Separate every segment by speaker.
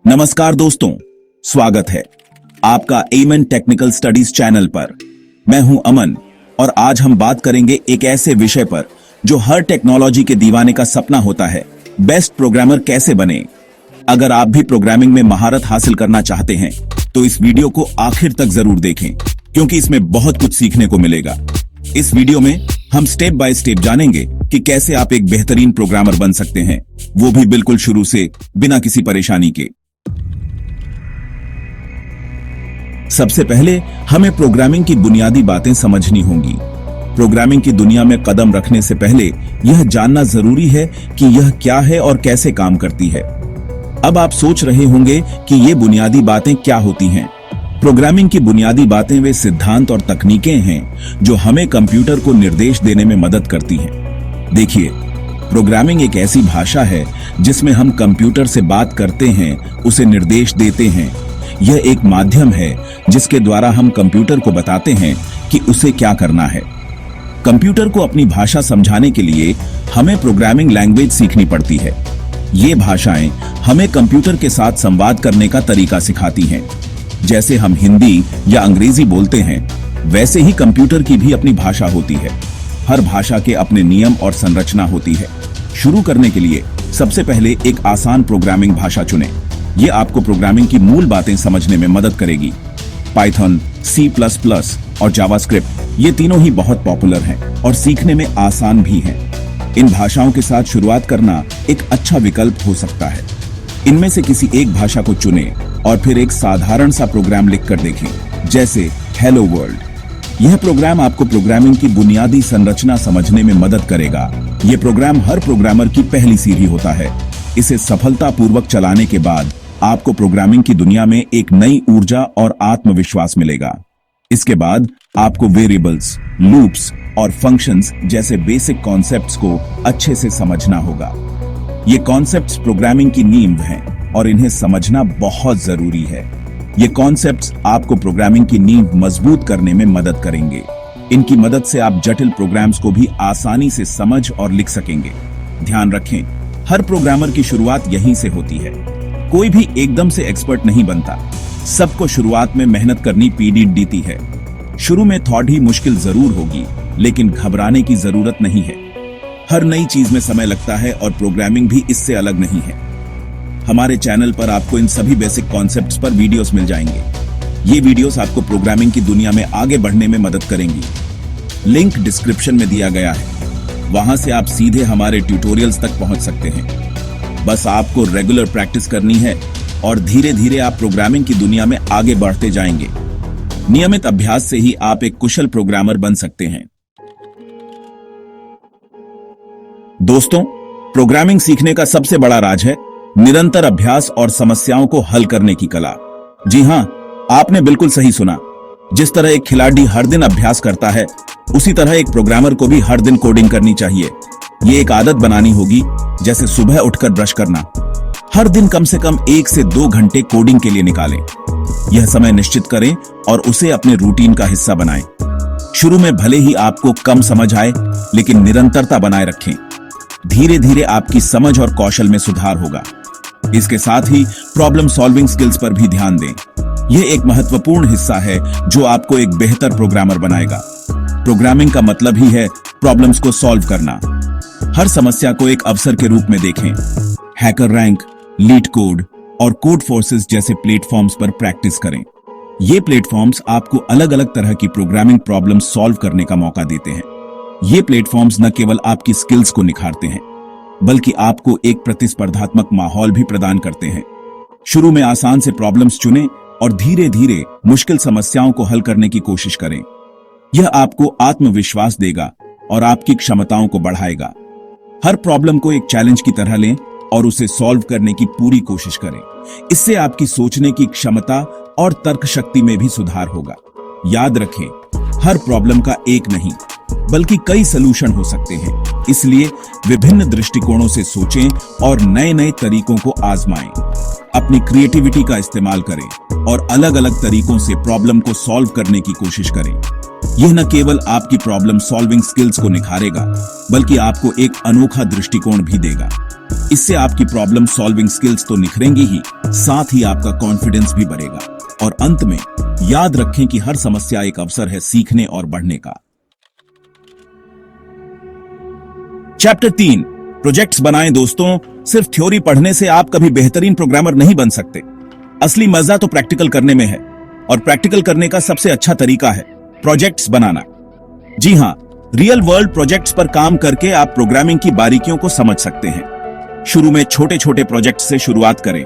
Speaker 1: नमस्कार दोस्तों, स्वागत है आपका एमन टेक्निकल स्टडीज चैनल पर। मैं हूं अमन और आज हम बात करेंगे एक ऐसे विषय पर जो हर टेक्नोलॉजी के दीवाने का सपना होता है, बेस्ट प्रोग्रामर कैसे बने। अगर आप भी प्रोग्रामिंग में महारत हासिल करना चाहते हैं तो इस वीडियो को आखिर तक जरूर देखें, क्योंकि इसमें बहुत कुछ सीखने को मिलेगा। इस वीडियो में हम स्टेप बाय स्टेप जानेंगे कि कैसे आप एक बेहतरीन प्रोग्रामर बन सकते हैं, वो भी बिल्कुल शुरू से, बिना किसी परेशानी के। सबसे पहले हमें प्रोग्रामिंग की बुनियादी बातें समझनी होंगी। प्रोग्रामिंग की दुनिया में कदम रखने से पहले यह जानना जरूरी है कि यह क्या है और कैसे काम करती है। अब आप सोच रहे होंगे कि ये बुनियादी बातें क्या होती हैं। प्रोग्रामिंग की बुनियादी बातें वे सिद्धांत और तकनीकें हैं जो हमें कंप्यूटर को निर्देश देने में मदद करती हैं। देखिए, प्रोग्रामिंग एक ऐसी भाषा है जिसमें हम कंप्यूटर से बात करते हैं, उसे निर्देश देते हैं। यह एक माध्यम है जिसके द्वारा हम कंप्यूटर को बताते हैं कि उसे क्या करना है। कंप्यूटर को अपनी भाषा समझाने के लिए हमें प्रोग्रामिंग लैंग्वेज सीखनी पड़ती है। ये भाषाएं हमें कंप्यूटर के साथ संवाद करने का तरीका सिखाती हैं। जैसे हम हिंदी या अंग्रेजी बोलते हैं, वैसे ही कंप्यूटर की भी अपनी भाषा होती है। हर भाषा के अपने नियम और संरचना होती है। शुरू करने के लिए सबसे पहले एक आसान प्रोग्रामिंग भाषा चुनें। ये आपको प्रोग्रामिंग की मूल बातें समझने में मदद करेगी। पाइथन, C++ और जावास्क्रिप्ट, ये तीनों ही बहुत पॉपुलर हैं और सीखने में आसान भी हैं। इन भाषाओं के साथ शुरुआत करना एक अच्छा विकल्प हो सकता है। इनमें से किसी एक भाषा को चुनें और फिर एक साधारण सा प्रोग्राम लिखकर देखें, जैसे हेलो वर्ल्ड। यह प्रोग्राम आपको प्रोग्रामिंग की बुनियादी संरचना समझने में मदद करेगा। यह प्रोग्राम हर प्रोग्रामर की पहली सीढ़ी होता है। इसे सफलतापूर्वक चलाने के बाद आपको प्रोग्रामिंग की दुनिया में एक नई ऊर्जा और आत्मविश्वास मिलेगा। इसके बाद आपको वेरिएबल्स, लूप्स और फंक्शंस जैसे बेसिक कॉन्सेप्ट्स को अच्छे से समझना होगा। ये कॉन्सेप्ट्स प्रोग्रामिंग की नींव हैं और इन्हें समझना बहुत जरूरी है। ये कॉन्सेप्ट्स आपको प्रोग्रामिंग की नींव मजबूत करने में मदद करेंगे। इनकी मदद से आप जटिल प्रोग्राम्स को भी आसानी से समझ और लिख सकेंगे। ध्यान रखें, हर प्रोग्रामर की शुरुआत यहीं से होती है। कोई भी एकदम से एक्सपर्ट नहीं बनता। सबको शुरुआत में मेहनत करनी पड़ती है। शुरू में थोड़ी मुश्किल जरूर होगी, लेकिन घबराने की जरूरत नहीं है। हर नई चीज में समय लगता है और प्रोग्रामिंग भी इससे अलग नहीं है। हमारे चैनल पर आपको इन सभी बेसिक कॉन्सेप्ट्स पर वीडियोस मिल जाएंगे। ये वीडियोस आपको प्रोग्रामिंग की दुनिया में आगे बढ़ने में मदद करेंगी। लिंक डिस्क्रिप्शन में दिया गया है, वहां से आप सीधे हमारे ट्यूटोरियल्स तक पहुंच सकते हैं। बस आपको रेगुलर प्रैक्टिस करनी है और धीरे धीरे आप प्रोग्रामिंग की दुनिया में आगे बढ़ते जाएंगे। नियमित अभ्यास से ही आप एक कुशल प्रोग्रामर बन सकते हैं। दोस्तों, प्रोग्रामिंग सीखने का सबसे बड़ा राज है निरंतर अभ्यास और समस्याओं को हल करने की कला। जी हां, आपने बिल्कुल सही सुना। जिस तरह एक खिलाड़ी हर दिन अभ्यास करता है, उसी तरह एक प्रोग्रामर को भी हर दिन कोडिंग करनी चाहिए। ये एक आदत बनानी होगी, जैसे सुबह उठकर ब्रश करना। हर दिन कम से कम 1 से 2 घंटे कोडिंग के लिए निकालें। यह समय निश्चित करें और उसे अपने रूटीन का हिस्सा बनाएं। शुरू में भले ही आपको कम समझ आए, लेकिन निरंतरता बनाए रखें। धीरे धीरे आपकी समझ और कौशल में सुधार होगा। इसके साथ ही प्रॉब्लम सॉल्विंग स्किल्स पर भी ध्यान दें। यह एक महत्वपूर्ण हिस्सा है जो आपको एक बेहतर प्रोग्रामर बनाएगा। प्रोग्रामिंग का मतलब ही है प्रॉब्लम्स को सॉल्व करना। हर समस्या को एक अवसर के रूप में देखें। हैकर रैंक, लीड कोड और कोड फोर्सेस जैसे प्लेटफॉर्म्स पर प्रैक्टिस करें। ये प्लेटफॉर्म्स आपको अलग अलग तरह की प्रोग्रामिंग प्रॉब्लम सॉल्व करने का मौका देते हैं। ये प्लेटफॉर्म्स न केवल आपकी स्किल्स को निखारते हैं, बल्कि आपको एक प्रतिस्पर्धात्मक माहौल भी प्रदान करते हैं। शुरू में आसान से प्रॉब्लम्स चुनें और धीरे धीरे मुश्किल समस्याओं को हल करने की कोशिश करें। यह आपको आत्मविश्वास देगा और आपकी क्षमताओं को बढ़ाएगा। हर प्रॉब्लम को एक चैलेंज की तरह लें और उसे सॉल्व करने की पूरी कोशिश करें। इससे आपकी सोचने की क्षमता और तर्क शक्ति में भी सुधार होगा। याद रखें, हर प्रॉब्लम का एक नहीं, बल्कि कई सलूशन हो सकते हैं। इसलिए विभिन्न दृष्टिकोणों से सोचें और नए नए तरीकों को आजमाएं। अपनी क्रिएटिविटी का इस्तेमाल करें और अलग अलग तरीकों से प्रॉब्लम को सॉल्व करने की कोशिश करें। यह न केवल आपकी प्रॉब्लम सॉल्विंग स्किल्स को निखारेगा, बल्कि आपको एक अनोखा दृष्टिकोण भी देगा। इससे आपकी प्रॉब्लम सॉल्विंग स्किल्स तो निखरेंगी ही, साथ ही आपका कॉन्फिडेंस भी बढ़ेगा। और अंत में याद रखें कि हर समस्या एक अवसर है सीखने और बढ़ने का। चैप्टर 3, प्रोजेक्ट्स बनाएं। दोस्तों, सिर्फ थ्योरी पढ़ने से आप कभी बेहतरीन प्रोग्रामर नहीं बन सकते। असली मजा तो प्रैक्टिकल करने में है, और प्रैक्टिकल करने का सबसे अच्छा तरीका है प्रोजेक्ट्स बनाना। जी हां, रियल वर्ल्ड प्रोजेक्ट्स पर काम करके आप प्रोग्रामिंग की बारीकियों को समझ सकते हैं। शुरू में छोटे छोटे प्रोजेक्ट से शुरुआत करें।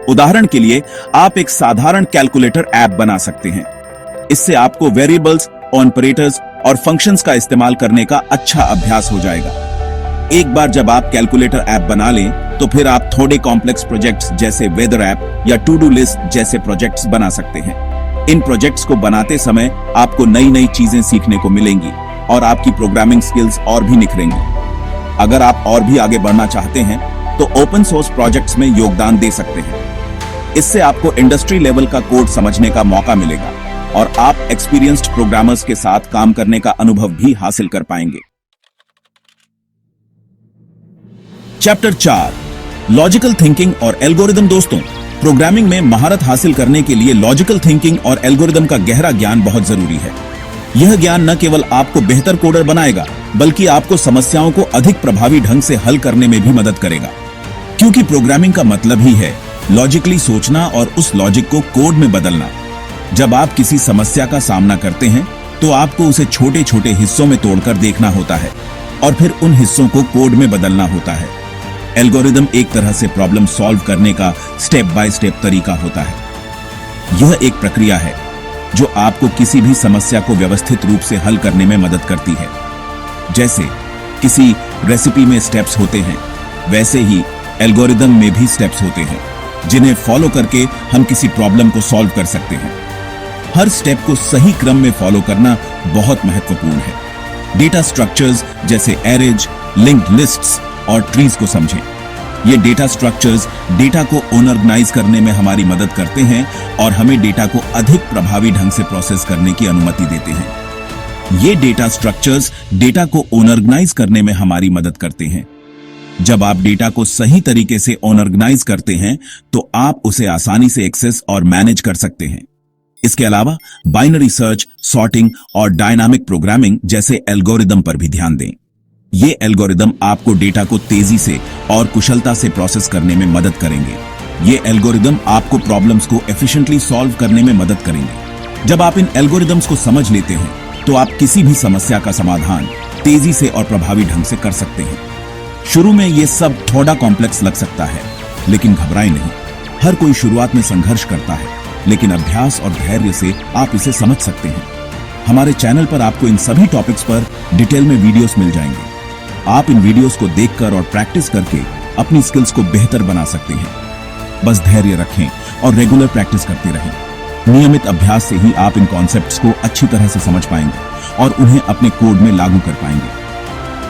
Speaker 1: उदाहरण के लिए आप एक साधारण कैलकुलेटर ऐप बना सकते हैं। इससे आपको वेरिएबल्स, ऑपरेटर्स और फंक्शंस का इस्तेमाल करने का अच्छा अभ्यास हो जाएगा। एक बार जब आप कैलकुलेटर ऐप बना लें, तो फिर आप थोड़े कॉम्प्लेक्स प्रोजेक्ट्स जैसे वेदर ऐप या टू डू लिस्ट जैसे प्रोजेक्ट्स बना सकते हैं। इन प्रोजेक्ट्स को बनाते समय आपको नई नई चीजें सीखने को मिलेंगी और आपकी प्रोग्रामिंग स्किल्स और भी निखरेंगी। अगर आप और भी आगे बढ़ना चाहते हैं तो ओपन सोर्स प्रोजेक्ट्स में योगदान दे सकते हैं। इससे आपको इंडस्ट्री लेवल का कोड समझने का मौका मिलेगा और आप एक्सपीरियंस्ड प्रोग्रामर्स के साथ काम करने का अनुभव भी हासिल कर पाएंगे। चैप्टर 4, लॉजिकल थिंकिंग और एल्गोरिदम। दोस्तों, प्रोग्रामिंग में महारत हासिल करने के लिए लॉजिकल थिंकिंग और एल्गोरिदम का गहरा ज्ञान बहुत जरूरी है। यह ज्ञान न केवल आपको बेहतर कोडर बनाएगा, बल्कि आपको समस्याओं को अधिक प्रभावी ढंग से हल करने में भी मदद करेगा। क्योंकि प्रोग्रामिंग का मतलब ही है लॉजिकली सोचना और उस लॉजिक को कोड में बदलना। जब आप किसी समस्या का सामना करते हैं, तो आपको उसे छोटे छोटे हिस्सों में तोड़कर देखना होता है और फिर उन हिस्सों को कोड में बदलना होता है। एल्गोरिदम एक तरह से प्रॉब्लम सॉल्व करने का स्टेप बाय स्टेप तरीका होता है। यह एक प्रक्रिया है जो आपको किसी भी समस्या को व्यवस्थित रूप से हल करने में मदद करती है। जैसे किसी रेसिपी में स्टेप्स होते हैं, वैसे ही एल्गोरिदम में भी स्टेप्स होते हैं, जिन्हें फॉलो करके हम किसी प्रॉब्लम को सॉल्व कर सकते हैं। हर स्टेप को सही क्रम में फॉलो करना बहुत महत्वपूर्ण है। डेटा स्ट्रक्चर्स जैसे एरेज, लिंक्ड लिस्ट्स और ट्रीज को समझें। ये डेटा स्ट्रक्चर्स डेटा को ऑर्गेनाइज करने में हमारी मदद करते हैं और हमें डेटा को अधिक प्रभावी ढंग से प्रोसेस करने की अनुमति देते हैं। ये डेटा स्ट्रक्चर्स डेटा को ऑर्गेनाइज करने में हमारी मदद करते हैं। जब आप डेटा को सही तरीके से ऑर्गेनाइज करते हैं, तो आप उसे आसानी से एक्सेस और मैनेज कर सकते हैं। इसके अलावा बाइनरी सर्च, सॉर्टिंग और डायनामिक प्रोग्रामिंग जैसे एल्गोरिदम पर भी ध्यान दें। ये एल्गोरिदम आपको डेटा को तेजी से और कुशलता से प्रोसेस करने में मदद करेंगे। ये एल्गोरिदम आपको प्रॉब्लम्स को एफिशिएंटली सॉल्व करने में मदद करेंगे। जब आप इन एल्गोरिदम्स को समझ लेते हैं, तो आप किसी भी समस्या का समाधान तेजी से और प्रभावी ढंग से कर सकते हैं। शुरू में ये सब थोड़ा कॉम्प्लेक्स लग सकता है, लेकिन घबराएं नहीं। हर कोई शुरुआत में संघर्ष करता है, लेकिन अभ्यास और धैर्य से आप इसे समझ सकते हैं। हमारे चैनल पर आपको इन सभी टॉपिक्स पर डिटेल में वीडियोस मिल जाएंगे। आप इन वीडियोस को देखकर और प्रैक्टिस करके अपनी स्किल्स को बेहतर बना सकते हैं। बस धैर्य रखें और रेगुलर प्रैक्टिस करते रहें। नियमित अभ्यास से ही आप इन कॉन्सेप्ट्स को अच्छी तरह से समझ पाएंगे और उन्हें अपने कोड में लागू कर पाएंगे।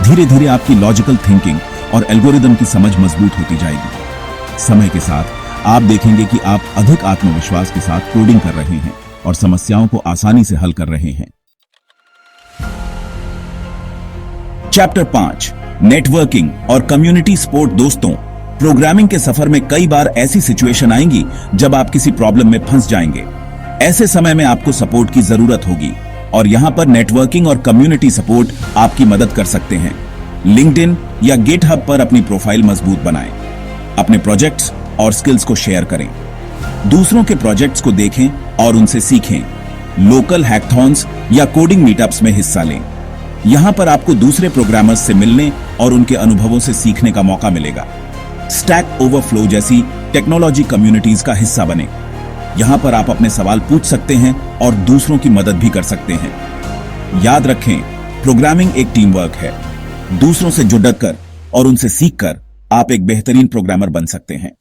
Speaker 1: धीरे धीरे आपकी लॉजिकल थिंकिंग और एल्गोरिदम की समझ मजबूत होती जाएगी। समय के साथ आप देखेंगे कि आप अधिक आत्मविश्वास के साथ कोडिंग कर रहे हैं और समस्याओं को आसानी से हल कर रहे हैं। चैप्टर 5, नेटवर्किंग और कम्युनिटी सपोर्ट। दोस्तों, प्रोग्रामिंग के सफर में कई बार ऐसी सिचुएशन आएंगी जब आप किसी प्रॉब्लम में फंस जाएंगे। ऐसे समय में आपको सपोर्ट की जरूरत होगी और यहां पर नेटवर्किंग और कम्युनिटी सपोर्ट आपकी मदद कर सकते हैं। लिंक्डइन या गिटहब पर अपनी प्रोफाइल मजबूत बनाएं। अपने प्रोजेक्ट्स और स्किल्स को शेयर करें। दूसरों के प्रोजेक्ट्स को देखें और उनसे सीखें। लोकल हैकथॉन्स या कोडिंग मीटअप्स में हिस्सा लें। यहां पर आपको दूसरे प्रोग्रामर्स से मिलने और उनके अनुभवों से सीखने का मौका मिलेगा। स्टैक ओवरफ्लो जैसी टेक्नोलॉजी कम्युनिटीज का हिस्सा बने। यहां पर आप अपने सवाल पूछ सकते हैं और दूसरों की मदद भी कर सकते हैं। याद रखें, प्रोग्रामिंग एक टीम वर्क है। दूसरों से जुड़कर और उनसे सीखकर आप एक बेहतरीन प्रोग्रामर बन सकते हैं।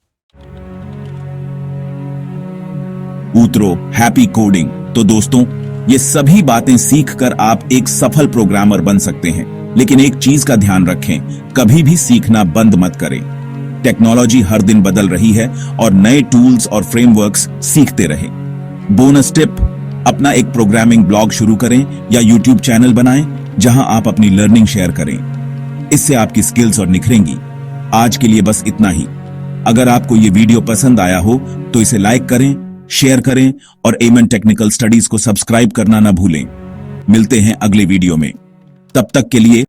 Speaker 1: उतरो हैप्पी कोडिंग। तो दोस्तों, ये सभी बातें सीखकर आप एक सफल प्रोग्रामर बन सकते हैं। लेकिन एक चीज का ध्यान रखें, कभी भी सीखना बंद मत करें। टेक्नोलॉजी हर दिन बदल रही है और नए टूल्स और फ्रेमवर्क्स सीखते रहें। बोनस टिप, अपना एक प्रोग्रामिंग ब्लॉग शुरू करें या यूट्यूब चैनल बनाएं जहां आप अपनी लर्निंग शेयर करें। इससे आपकी स्किल्स और निखरेंगी आज के लिए बस इतना ही। अगर आपको ये वीडियो पसंद आया हो तो इसे लाइक करें, शेयर करें और एमएन टेक्निकल स्टडीज को सब्सक्राइब करना ना भूलें। मिलते हैं अगले वीडियो में, तब तक के लिए